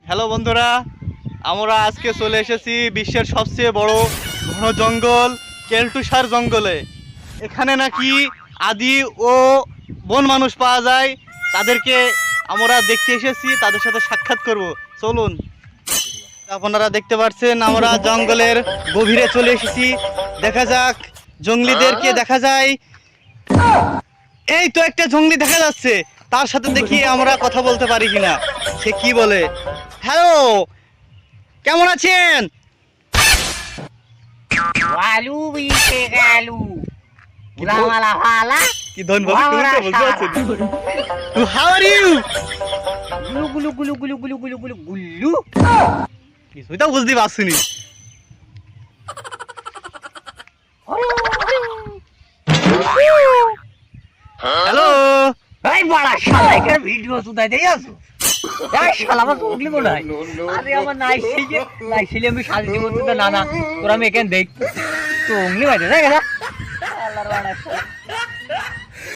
Hello বন্ধুরা, আমরা আজকে চলে এসেছি বিশ্বের সবচেয়ে বড় ঘন জঙ্গল কেলটুসার জঙ্গলে। এখানে নাকি আদি ও বন মানুষ পাওয়া যায়। তাদেরকে আমরা দেখতে এসেছি, তাদের সাথে সাক্ষাৎ করব। চলুন। আপনারা দেখতে পাচ্ছেন আমরা জঙ্গলের গভীরে চলে এসেছি। দেখা যাক জঙ্গলিদেরকে দেখা যায়। এই তো একটা জঙ্গলি দেখা যাচ্ছে, তার সাথে দেখি আমরা কথা বলতে পারি কিনা, সে কি বলে। হ্যালো, কেমন আছেন? Walu bise galu. Ulang ala hala. কি ধন্যবাদ বলতে বুঝতে পারছেন? How are you? Gulu gulu gulu gulu gulu gulu gulu gulu. কিছুই তো বুঝতে পারছিনি। হ্যালো, এই বড়া শালা এখানে ভিডিও সুদাই দেই আছো। এই শালা আমার উগলি মনে হয়। আরে আমার নাই আমি শান্তি মতো না না তোরা আমি এখানে দেখ তো উগলি বাইতে দেখ আল্লাহর বাড়া।